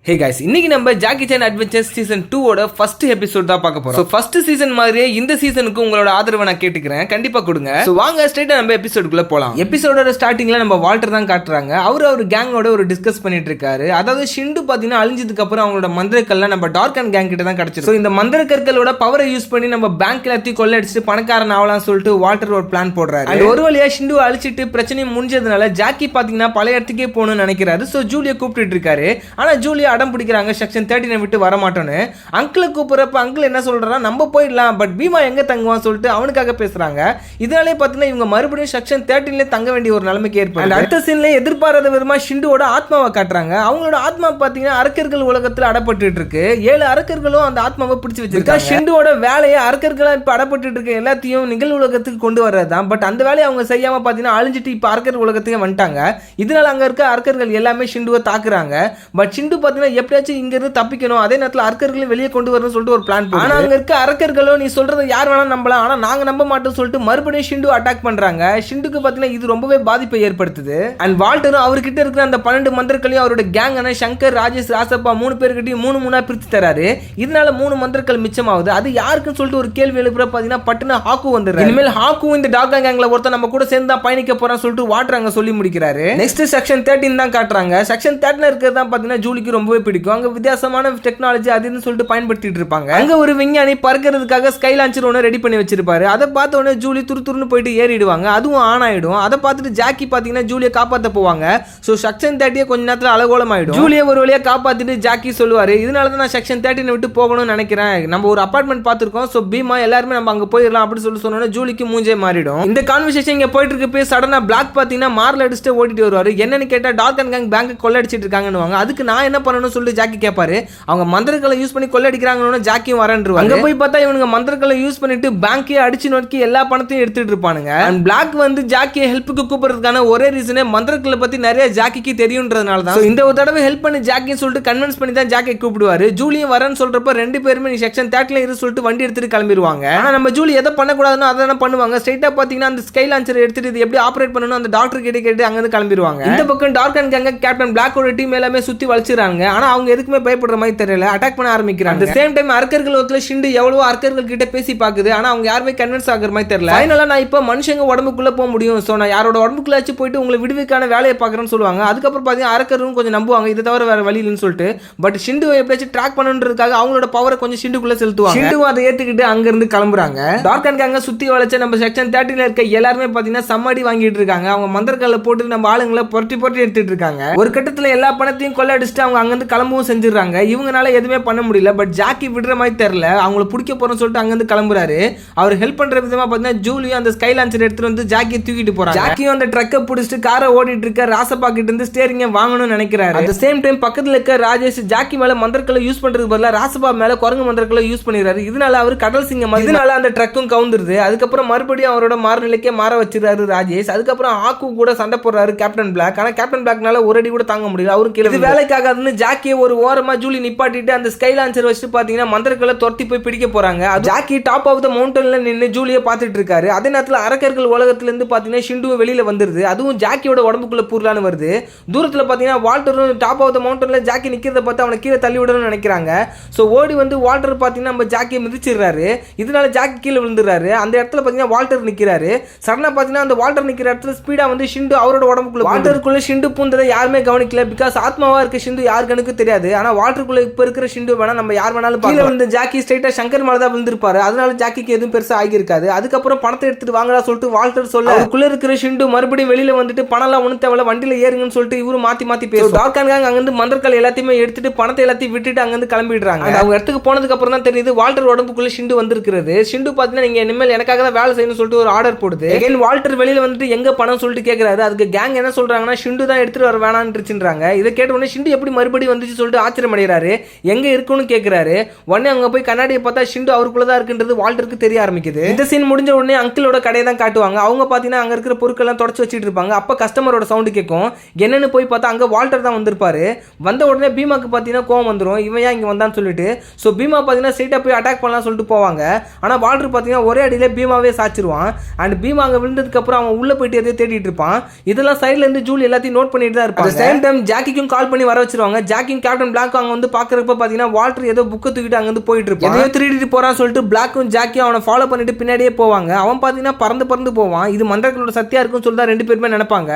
Hey guys, இன்னைக்கு நம்ம Jackie Chan adventures season 2 ஓட ஃபர்ஸ்ட் எபிசோட் தான் பார்க்க போறோம். ஃபர்ஸ்ட் சீசன் மாதிரியே இந்த சீசனுக்கு உங்களோட ஆதரவை நான் கேட்டுக்கிறேன், கண்டிப்பா கொடுங்க. சோ வாங்க ஸ்ட்ரைட்டா நம்ம எபிசோடுக்குள்ள போலாம். எபிசோடோட ஸ்டார்டிங்ல நம்ம வால்டர் தான் காட்டுறாங்க. அவர் கேங்கோட ஒரு டிஸ்கஸ் பண்ணிட்டு இருக்காரு. அதாவது ஷிண்டு பாத்தீங்கன்னா அழிஞ்சதுக்கு அப்புறம் அவங்களோட மந்திரக்கல்லாம் நம்ம டார்க் அண்ட் கேங் கிட்ட தான் கிடைச்சிருக்கு. சோ இந்த மந்திரக்கற்களோட பவரை யூஸ் பண்ணி நம்ம பேங்க் எல்லாத்தையும் கொள்ளடிச்சிட்டு பணக்காரன் ஆகலாம் சொல்லிட்டு வால்டர் ஒரு பிளான் போடுறாரு. அண்ட் ஒரு வழியா ஷிண்டு அழிச்சிட்டு பிரச்சனையும் முடிஞ்சதுனால ஜாக்கி பாத்தீங்கன்னா பழைய இடத்துக்கே போகணும்னு நினைக்கிறாரு. சோ ஜூலியை கூப்பிட்டு இருக்காரு. ஆனா ஜூலியா அடம் பிடிக்கிறாங்க, செக்ஷன் 13 விட்டு வர மாட்டோன்னு. அங்கிளை கூப்பிடுறப்ப அங்கிள் என்ன சொல்றாரா, நம்ம போயிடலாம், பட் பீமா எங்க தங்குவான் சொல்லிட்டு அவனுக்காக பேசுறாங்க. இதனாலே பாத்தீங்கன்னா இவங்க மறுபடியும் செக்ஷன் 13 தங்க வேண்டிய ஒரு நிலைமைக்கு ஏற்படுது. அடுத்த சீன்ல எதிர்பாராத விதமா ஷிண்டுவோட ஆத்மாவை காட்டுறாங்க. அவங்களோட ஆத்மா பாத்தீங்கன்னா அரக்கர்கள் உலகத்துல அடப்பட்டு இருக்கு. 7 அரக்கர்களும் அந்த ஆத்மாவை பிடிச்சு வச்சிருக்காங்க. ஷிண்டுவோட வேலையை அரக்கர்களா இப்ப அடப்பட்டு இருக்க எல்லாத்தையும் நிகழ் உலகத்துக்கு கொண்டு வர்றதுதான். பட் அந்த வேலையை அவங்க செய்யாம பாத்தீங்கன்னா அழிஞ்சிட்டு இப்ப அரக்கர் உலகத்துக்கு வந்துட்டாங்க. இதனால அங்க இருக்க அரக்கர்கள் எல்லாமே ஷிண்டுவை தாக்குறாங்க. பட் ஷிண்டு பாத்தீங்கன்னா எப்படியாச்சும் இங்க இருந்து தப்பிக்கணும், அதே நேரத்தில் அரக்கர்களை வெளியே கொண்டு வரணும்னு சொல்லிட்டு ஒரு பிளான் பண்ணி, ஆனா அங்க இருக்க அரக்கர்களோ நீ சொல்றதை யார் வேணா நம்பலாம், ஆனா நாங்க நம்ப மாட்டோம் சொல்லிட்டு மறுபடியும் ஷிண்டு அட்டாக் பண்றாங்க. ஷிண்டுக்கு பாத்தீங்கன்னா இது ரொம்பவே பாதிப்பை ஏற்படுத்துது. அண்ட் வால்டரும் அவர்கிட்ட இருக்கிற அந்த 12 மந்திரக்களையும் அவரோட கேங்கான சங்கர், ராஜேஷ், ராசப்பா 3 பேர்கிட்டையும் 3 பிரிச்சு தராரு. இதனால 3 மந்திரக்கள் மிச்சமாகுது. அது யாருக்குன்னு சொல்லிட்டு ஒரு கேள்வி எழுப்புற பாத்தீங்கன்னா பட்டுனா ஹாக்கு வந்துடுறாரு. இனிமேல் ஹாக்கு இந்த டாக் கேங்ல ஒருத்தர் நம்ம கூட சேர்ந்து தான் பயணிக்க போறான்னு சொல்லிட்டு வாட்டர் அங்க சொல்லி முடிக்கிறாரு. நெக்ஸ்ட் செக்ஷன் 13 தான் காட்டுறாங்க. செக்ஷன் 13 இருக்கிறது தான் பாத்தீங்கன்னா ஜூலிக்கு ரொம்பவே பிடிக்கும். அங்க வித்தியாசமான டெக்னாலஜி அதுன்னு சொல்லிட்டு பயன்படுத்திட்டு இருப்பாங்க. அங்க ஒரு விஞ்ஞானி பறக்கிறதுக்காக ஸ்கை லான்ச்சர் ஒன்று ரெடி பண்ணி வச்சிருப்பாரு. அதை பார்த்த உடனே ஜூலி துருன்னு போயிட்டு ஏறிடுவாங்க. அதுவும் ஆன் ஆயிடும். அதை பார்த்துட்டு ஜாக்கி பாத்தீங்கன்னா ஜூலியை காப்பாற்ற போவாங்க. ஸோ செக்ஷன் 30 கொஞ்ச நேரத்தில் அலகோலம் ஆயிடும். ஜூலியை ஒரு வழியா காப்பாத்திட்டு ஜாக்கி சொல்லுவாரு, இதனால தான் நான் செக்ஷன் 13 விட்டு போகணும்னு நினைக்கிறேன். நம்ம ஒரு அபார்ட்மெண்ட் பார்த்திருக்கோம். ஸோ பீமா எல்லாருமே நம்ம அங்க போயிடலாம் அப்படின்னு சொல்லி சொன்னோன்னா ஜூலிக்கு மூஞ்சே மாறிடும். இந்த கான்வர்சேஷன் இங்க போயிட்டு இருக்கப்பே சடனா பிளாக் பாத்தீங்கன்னா மார்ல அடிச்சுட்டு ஓட்டிட்டு வருவாரு. என்னன்னு கேட்டா டார்க் அண்ட் கேங் பேங்க் கொள்ளடிச்சிட்டு இருக்காங்கன்னு. அதுக்கு நான் என்ன பண்ணணும்னு சொல்லிட்டு ஜாக்கி கேட்பாரு. அவங்க மந்திரங்களை யூஸ் பண்ணி கொள்ளடிக்கிறாங்கன்னு ஜாக்கியும் வரன்றுவாங்க. அங்க போய் பார்த்தா இவனுங்க மந்திரங்களை யூஸ் பண்ணிட்டு பேங்க்கே அடிச்சு நோக்கி எல்லா பணத்தையும் எடுத்துட்டு இருப்பானுங்க. அண்ட் பிளாக் வந்து ஜாக்கியை ஹெல்ப்புக்கு கூப்பிடுறதுக்கான ஒரே ரீசனே மந்திரங்களை பத்தி நிறைய ஜாக்கிக்கு தெரியும்ன்றதுனால தான். இந்த ஒரு தடவை ஹெல்ப் பண்ணி ஜாக்கின்னு சொல்லிட்டு கன்வின்ஸ் பண்ணி தான் ஜாக்கியை கூப்பிடுவாரு. ஜூலியும் வரன்னு சொல்றப்ப 2 பேருமே நீ செக்ஷன் 30 இரு சொல்லிட்டு வண்டி எடுத்துட்டு கிளம்பிடுவாங்க. ஆனா நம்ம ஜூலி எதை பண்ணக்கூடாதுன்னு அதை பண்ணுவாங்க. ஸ்ட்ரைட்டா பாத்தீங்கன்னா அந்த ஸ்கை லான்ச்சர் எடுத்துட்டு இது எப்படி ஆபரேட் பண்ணணும் அந்த டாக்டர் கிட்ட கேட்டு அங்க இருந்து கிளம்பிடுவாங்க. இந்த பக்கம் டார்க் அண்ட் கேங் கேப்டன் பிளாக்கோட டீம் எல்லாமே சுத்தி வளைச்சிராங்க. ஆனா அவங்க எதுக்குமே பயப்படுற மாதிரி தெரியல. அட்டாக் பண்ண ஆரம்பிக்கிறாங்க. அந்த சேம் டைம் அரக்கர்கள் ஒருத்தல ஷிண்டு எவ்வளவு அரக்கர்கள் கிட்ட பேசி பாக்குது. ஆனா அவங்க யாருமே கன்வின்ஸ் ஆகுற மாதிரி தெரியல. ஃபைனலா நான் இப்ப மனுஷங்க உடம்புக்குள்ள போக முடியும், சோ நான் யாரோட உடம்புக்குள்ளாச்சு போயிட்டு உங்களை விடுவிக்கான வேலையை பாக்குறேன்னு சொல்லுவாங்க. அதுக்கப்புறம் பாத்தீங்கன்னா அரக்கரும் கொஞ்சம் நம்புவாங்க, இதை தவிர வேற வழி இல்லைன்னு சொல்லிட்டு. பட் ஷிண்டுவை எப்படியாச்சும் ட்ராக் பண்ணுன்றதுக்காக அவங்களோட பவரை கொஞ்சம் ஷிண்டுக்குள்ள செலுத்துவாங்க. ஷிண்டு அதை ஏத்துக்கிட்டு அங்க இருந்து கிளம்புறாங்க. டார்க் அண்ட் கேங்க சுத்தி வளைச்ச நம்ம செக்ஷன் 13 இருக்க எல்லாருமே பாத்தீங்கன்னா சம்மாடி வாங்கிட்டு இருக்காங்க. அவங்க மந்திரக்கல்ல போட்டு நம்ம ஆளுங்களை புரட்டி எடுத்துட்டு இருக்காங்க. ஒரு கட்டத்துல எல்லா பணத்தையும் கொள்ளடிச்சுட்டு அவங்க அங்க இருந்து கிளம்பவும் செஞ்சிடறாங்க. இவங்கனால எதுவுமே பண்ண முடியல. பட் ஜாக்கி விடுற மாதிரி தெரியல. அவங்கள பிடிக்க போறோம்னு சொல்லிட்டு அங்க இருந்து கிளம்புறாரு. அவர் ஹெல்ப் பண்ற விதமா பாத்தீங்கன்னா ஜூலியும் அந்த ஸ்கை லான்ச்சர் எடுத்துட்டு வந்து ஜாக்கியை தூக்கிட்டு போறாங்க. ஜாக்கியும் அந்த ட்ரக்கை பிடிச்சிட்டு காரை ஓடிட்டு இருக்க ராசப்பா கிட்ட இருந்து ஸ்டேரிங்க வாங்கணும்னு நினைக்கிறாரு. அட் தி சேம் டைம் பக்கத்துல இருக்க ராஜேஷ் ஜாக்கி மேல மந்திரக்கலை யூஸ் பண்றதுக்கு பதிலா ராசப்பா மேல குரங்கு மந்திரக்கலை யூஸ் பண்ணிடுறாரு. இதனால அவர் கடல் சிங்கம், இதனால அந்த ட்ரக்கும் கவுந்துருது. அதுக்கப்புறம் மறுபடியும் அவரோட மாறுநிலைக்கே மாற வச்சிருக்காரு ராஜேஷ். அதுக்கப்புறம் ஆக்கு கூட சண்டை போடுறாரு கேப்டன் பிளாக். ஆனா கேப்டன் பிளாக்னால ஒரு அடி கூட தாங்க முடியல. அவரு கீழே வேலைக்காகாதுன்னு ஜாக்கியை ஒரு ஓரமா ஜூலி நிப்பாட்டிட்டு அந்த ஸ்கை லான்ச்சர் வச்சு பாத்தீங்கன்னா மந்திரக்களை துரத்தி போய் பிடிக்க போறாங்க. ஜாக்கி டாப் ஆஃப் த மவுண்டன்ல நின்னு ஜூலியை பார்த்துட்டு இருக்காரு. அதே நேரத்தில் அரக்கர்கள் உலகத்துல இருந்து பாத்தீங்கன்னா ஷிண்டு வெளியில வந்துருது. அதுவும் ஜாக்கியோட உடம்புக்குள்ள பூரலான்னு வருது. தூரத்துல பாத்தீங்கன்னா வால்டரும் டாப் ஆஃப் த மவுண்டன்ல ஜாக்கி நிக்கிறத பார்த்து அவனை கீழே தள்ளி விடணும்னு நினைக்கிறாங்க. சோ ஓடி வந்து வால்டர் பாத்தீங்கன்னா நம்ம ஜாக்கியை மிதிச்சிடுறாரு. இதனால ஜாக்கி கீழே விழுந்துறாரு. அந்த இடத்துல பாத்தீங்கன்னா வால்டர் நிக்கிறாரு. சடனா பாத்தீங்கன்னா அந்த வால்டர் நிக்கிற இடத்துல ஸ்பீடா வந்து ஷிண்டு அவரோட உடம்புக்குள்ள, வால்டருக்குள்ள ஷிண்டு பூந்ததை யாருமே கவனிக்கல. பிகாஸ் ஆத்மாவா இருக்க ஷிண்டு யாருக்கு தெரியாது. ஆனா வால்டருக்குள்ள இப்ப இருக்கிற ஷிண்டு வேணா நம்ம யார் வேணாலும் கீழே வந்து ஜாக்கி ஸ்ட்ரைட்டா சங்கர் மேல தான் விழுந்திருப்பாரு. அதனால ஜாக்கிக்கு எதுவும் பெருசா ஆகியிருக்காது. அதுக்கப்புறம் பணத்தை எடுத்துட்டு வாங்கடா சொல்லிட்டு வால்டர் சொல்ல அதுக்குள்ள இருக்கிற ஷிண்டு மறுபடியும் வெளியில வந்துட்டு பணம் எல்லாம் ஒண்ணு தேவையில்ல வண்டியில ஏறுங்கன்னு சொல்லிட்டு இவரு மாத்தி பேசும். டார்க் அண்ட் கேங் அங்கிருந்து மந்திரக்கல் எல்லாத்தையுமே எடுத்துட்டு பணத்தை எல்லாத்தையும் விட்டுட்டு அங்கிருந்து கிளம்பிடுறாங்க. அவங்க இடத்துக்கு போனதுக்கு அப்புறம் தான் தெரியுது வால்டர் உடம்புக்குள்ள ஷிண்டு வந்திருக்கிறது. ஷிண்டு பாத்தீங்கன்னா நீங்க இனிமேல் எனக்காக தான் வேலை செய்யணும்னு சொல்லிட்டு ஒரு ஆர்டர் போடுது. அகைன் வால்டர் வெளியில வந்துட்டு எங்க பணம் சொல்லிட்டு கேட்கிறாரு. அதுக்கு கேங் என்ன சொல்றாங்கன்னா ஷிண்டு தான் எடுத்துட்டு வர வேணான்னுறாங்க. இதை கேட்ட உடனே ஷிண்டு எப்படி மறுபடியும் வந்துச்சு சொல்லிட்டு ஆச்சரியம் அடைகிறாரு. எங்க இருக்குன்னு கேட்கிறாரு. உடனே அங்க போய் கண்ணாடியை பார்த்தா ஷிண்டு அவருக்குள்ளதான் இருக்குன்றது வால்டருக்கு தெரிய ஆரம்பிக்குது. இந்த சீன் முடிஞ்ச உடனே அங்கிளோட கடையை தான் காட்டுவாங்க. அவங்க பாத்தீங்கன்னா அங்க இருக்கிற பொருட்கள் எல்லாம் தொடச்சு வச்சிட்டு இருப்பாங்க. அப்ப கஸ்டமரோட சவுண்ட் கேட்கும். என்னன்னு போய் பார்த்தா அங்க வால்டர் தான் வந்திருப்பாரு. வந்த உடனே பீமாக்கு பாத்தீங்கன்னா கோவம் வந்துடும். இவன் ஏன் இங்க வந்தான்னு சொல்லிட்டு. சோ பீமா பாத்தீங்கன்னா ஸ்ட்ரைட்டா போய் அட்டாக் பண்ணலாம் சொல்லிட்டு போவாங்க. ஆனா வால்டர் பாத்தீங்கன்னா ஒரே அடியில பீமாவே சாச்சிருவான். அண்ட் பீமா அங்க விழுந்ததுக்கு அப்புறம் அவன் உள்ள போயிட்டு எதையோ தேடிட்டு இருப்பான். இதெல்லாம் சைடுல இருந்து ஜூலி எல்லாத்தையும் நோட் பண்ணிட்டு தான் இருப்பாங்க. சேம் டைம் ஜாக்கிக்கும் கால் பண்ணி வர வச்சிருவாங்க. ஜாக்கியும் கேப்டன் பிளாக்கும் அங்க வந்து பாக்குறப்ப பாத்தீங்கன்னா வால்டர் ஏதோ புக்கை தூக்கிட்டு அங்க வந்து போயிட்டு இருப்பான். எதையோ திருடிட்டு போறான்னு சொல்லிட்டு பிளாக்கும் ஜாக்கியும் அவனை ஃபாலோ பண்ணிட்டு பின்னாடியே போவாங்க. அவன் பாத்தீங்கன்னா பறந்து போவான். இது மந்திரங்களோட சக்தியா இருக்குன்னு சொல்லி தான் 2 பேருமே நினைப்பாங்க.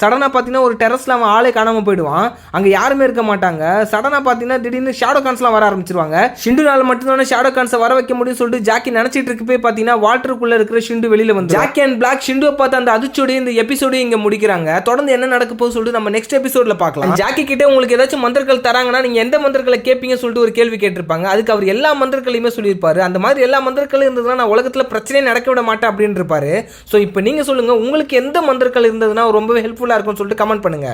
சடனா பாத்தீங்கன்னா ஒரு டெரஸ்ல அவன் ஆளே காணாம போயிடுவான். அங்க யாருமே இருக்க மாட்டாங்க. சடனா பாத்தீங்கன்னா திடீர்னு ஷேடோ கான்ஸ்லாம் வர ஆரம்பிச்சிருவாங்க. ஷிண்டுனால மட்டும்தான் ஷேடோ கான்ஸை வர வைக்க முடியும் சொல்லிட்டு ஜாக்கி நினைச்சிட்டு இருக்கப்பே பாத்தீங்கன்னா வால்டருக்குள்ள இருக்கிற ஷிண்டு வெளியில வந்து ஜாக்கி அண்ட் பிளாக் ஷிண்டுவை பார்த்து அந்த அதிர்ச்சியோட இந்த எபிசோடு இங்க முடிக்கிறாங்க. தொடர்ந்து என்ன நடக்க போகுது சொல்லிட்டு நம்ம நெக்ஸ்ட் எபிசோட்ல பார்க்கலாம். ஜாக்கி கிட்ட உங்களுக்கு ஏதாச்சும் மந்திரங்கள் தராங்கன்னா நீங்க எந்த மந்திரங்களை கேட்பீங்க சொல்லிட்டு ஒரு கேள்வி கேட்டிருப்பாங்க. அதுக்கு அவர் எல்லா மந்திரங்களையுமே சொல்லியிருப்பாரு. அந்த மாதிரி எல்லா மந்திரங்களும் இருந்ததுன்னா நான் உலகத்துல பிரச்சனையே நடக்க விட மாட்டேன் அப்படின்னு இருப்பாரு. ஸோ இப்போ நீங்க சொல்லுங்க, உங்களுக்கு எந்த மந்திரங்கள் இருந்ததுன்னா ரொம்பவே ஹெல்ப்ஃபுல்லா இருக்கும்னு சொல்லிட்டு கமெண்ட் பண்ணுங்க.